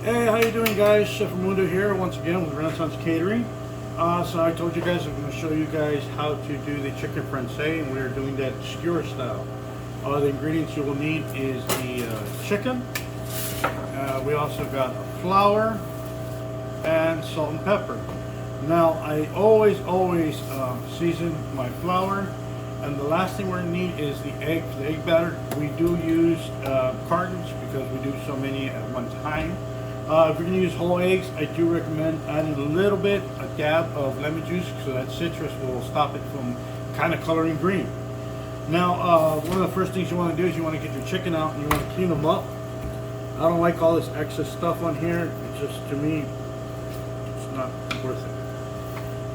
Hey, how you doing, guys? Chef Raimundo here once again with Renaissance Catering. So I told you guys I'm going to show you guys how to do the chicken francaise, and we are doing that skewer style. The ingredients you will need is the chicken. We also got flour and salt and pepper. Now I always season my flour, and the last thing we're going to need is the egg. For the egg batter, we do use cartons because we do so many at one time. If you're going to use whole eggs, I do recommend adding a dab of lemon juice, so that citrus will stop it from kind of coloring green. Now, one of the first things you want to do is you want to get your chicken out and you want to clean them up. I don't like all this excess stuff on here. It's just, to me, it's not worth it.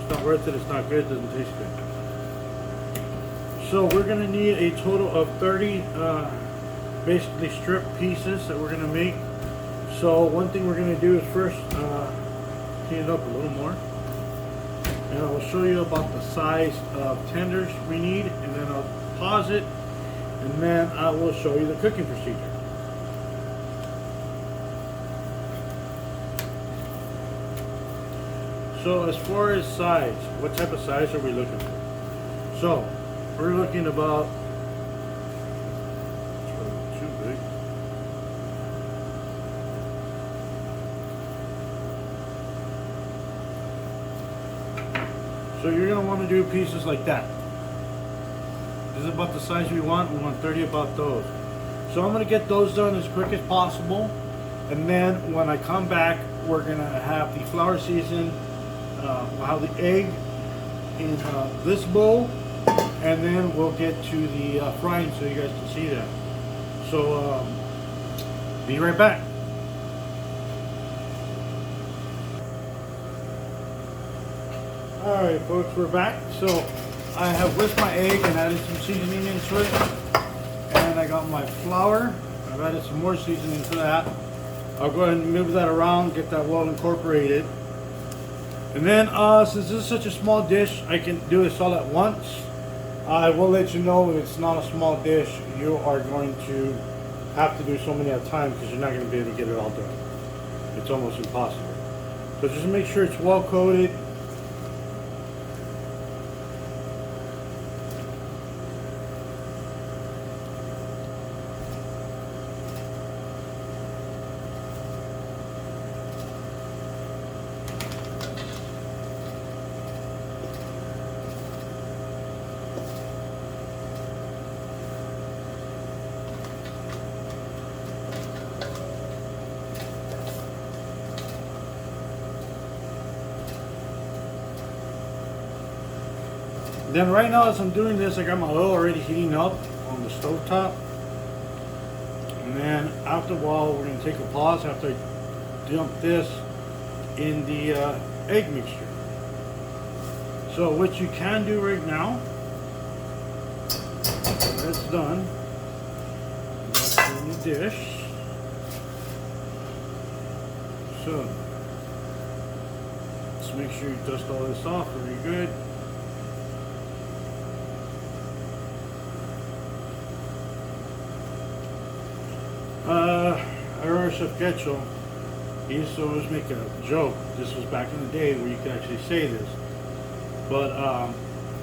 It's not worth it, it's not good, it doesn't taste good. So we're going to need a total of 30 basically strip pieces that we're going to make. So one thing we're going to do is first clean it up a little more, and I'll show you about the size of tenders we need, and then I'll pause it, and then I will show you the cooking procedure. So as far as size, what type of size are we looking for? So we're looking about, too big. So you're going to want to do pieces like that. This is about the size we want. We want 30 about those. So I'm going to get those done as quick as possible. And then when I come back, we're going to have the flour seasoned. We'll have the egg in this bowl. And then we'll get to the frying so you guys can see that. So be right back. Alright folks, we're back. So I have whisked my egg and added some seasoning into it. And I got my flour. I've added some more seasoning to that. I'll go ahead and move that around, get that well incorporated. And then since this is such a small dish, I can do this all at once. I will let you know if it's not a small dish, you are going to have to do so many at a time because you're not going to be able to get it all done. It's almost impossible. So just make sure it's well coated. Then right now as I'm doing this, I got my oil already heating up on the stove top. And then after a while, we're going to take a pause after I dump this in the egg mixture. So what you can do right now, when that's done, that's in the dish. So let's make sure you dust all this off very good. I remember Chef Getchell, he used to always make a joke. This was back in the day where you could actually say this. But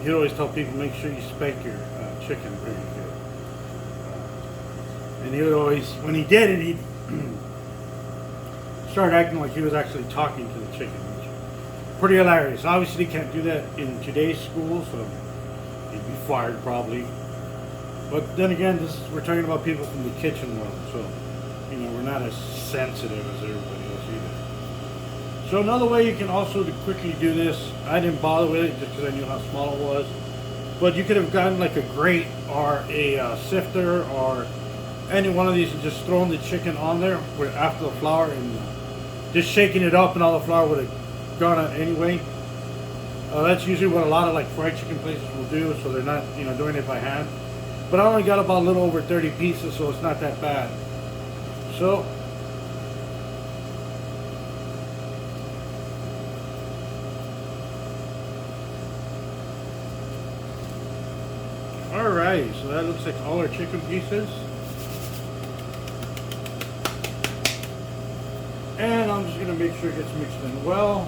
he'd always tell people, make sure you spank your chicken very good. And he would always, when he did it, he'd start acting like he was actually talking to the chicken, which is pretty hilarious. Obviously, you can't do that in today's school, so he'd be fired probably. But then again, we're talking about people from the kitchen world, so you know we're not as sensitive as everybody else either. So another way you can also quickly do this, I didn't bother with it just because I knew how small it was, but you could have gotten like a grate or a sifter or any one of these and just thrown the chicken on there after the flour and just shaking it up, and all the flour would have gone out anyway. That's usually what a lot of like fried chicken places will do, so they're not doing it by hand. But I only got about a little over 30 pieces, so it's not that bad. So, alright, so that looks like all our chicken pieces. And I'm just going to make sure it gets mixed in well.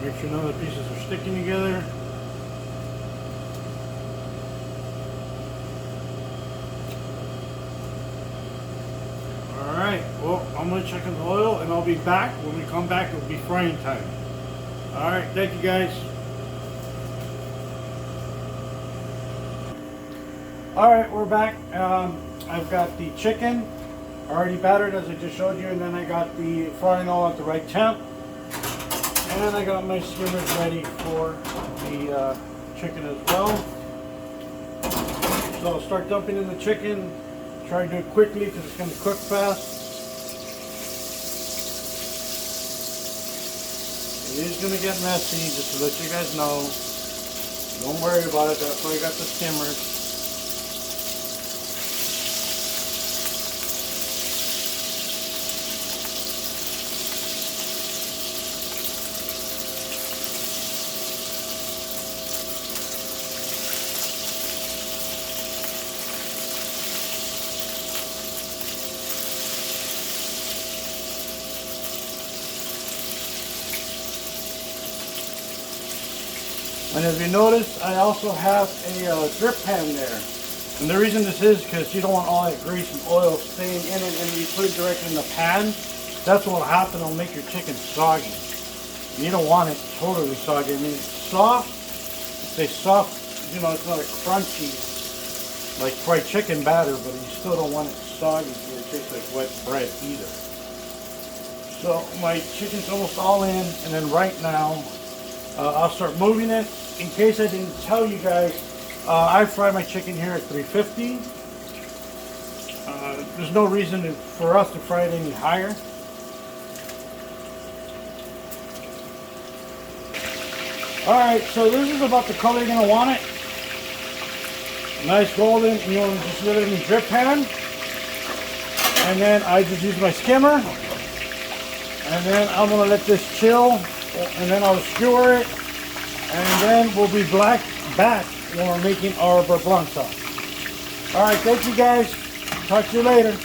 Make sure none of the pieces are sticking together. Alright, well, I'm going to check in the oil and I'll be back. When we come back, it'll be frying time. Alright, thank you guys. Alright, we're back. I've got the chicken already battered as I just showed you, and then I got the frying oil at the right temp. And I got my skimmers ready for the chicken as well. So I'll start dumping in the chicken. Try to do it quickly because it's going to cook fast. It is going to get messy, just to let you guys know. Don't worry about it, that's why I got the skimmers. And as you notice, I also have a drip pan there. And the reason this is because you don't want all that grease and oil staying in it, and if you put it directly in the pan, that's what will happen. It'll make your chicken soggy. And you don't want it totally soggy. I mean, it's soft. It's a soft, you know, it's not a crunchy, like fried chicken batter, but you still don't want it soggy so it tastes like wet bread either. So my chicken's almost all in, and then right now, I'll start moving it. In case I didn't tell you guys, I fry my chicken here at 350. There's no reason for us to fry it any higher. Alright, so this is about the color you're going to want it. Nice golden, and you want to just let it in the drip pan. And then I just use my skimmer. And then I'm going to let this chill. And then I'll skewer it, and then we'll be back when we're making our beurre blanc sauce. Alright, thank you guys. Talk to you later.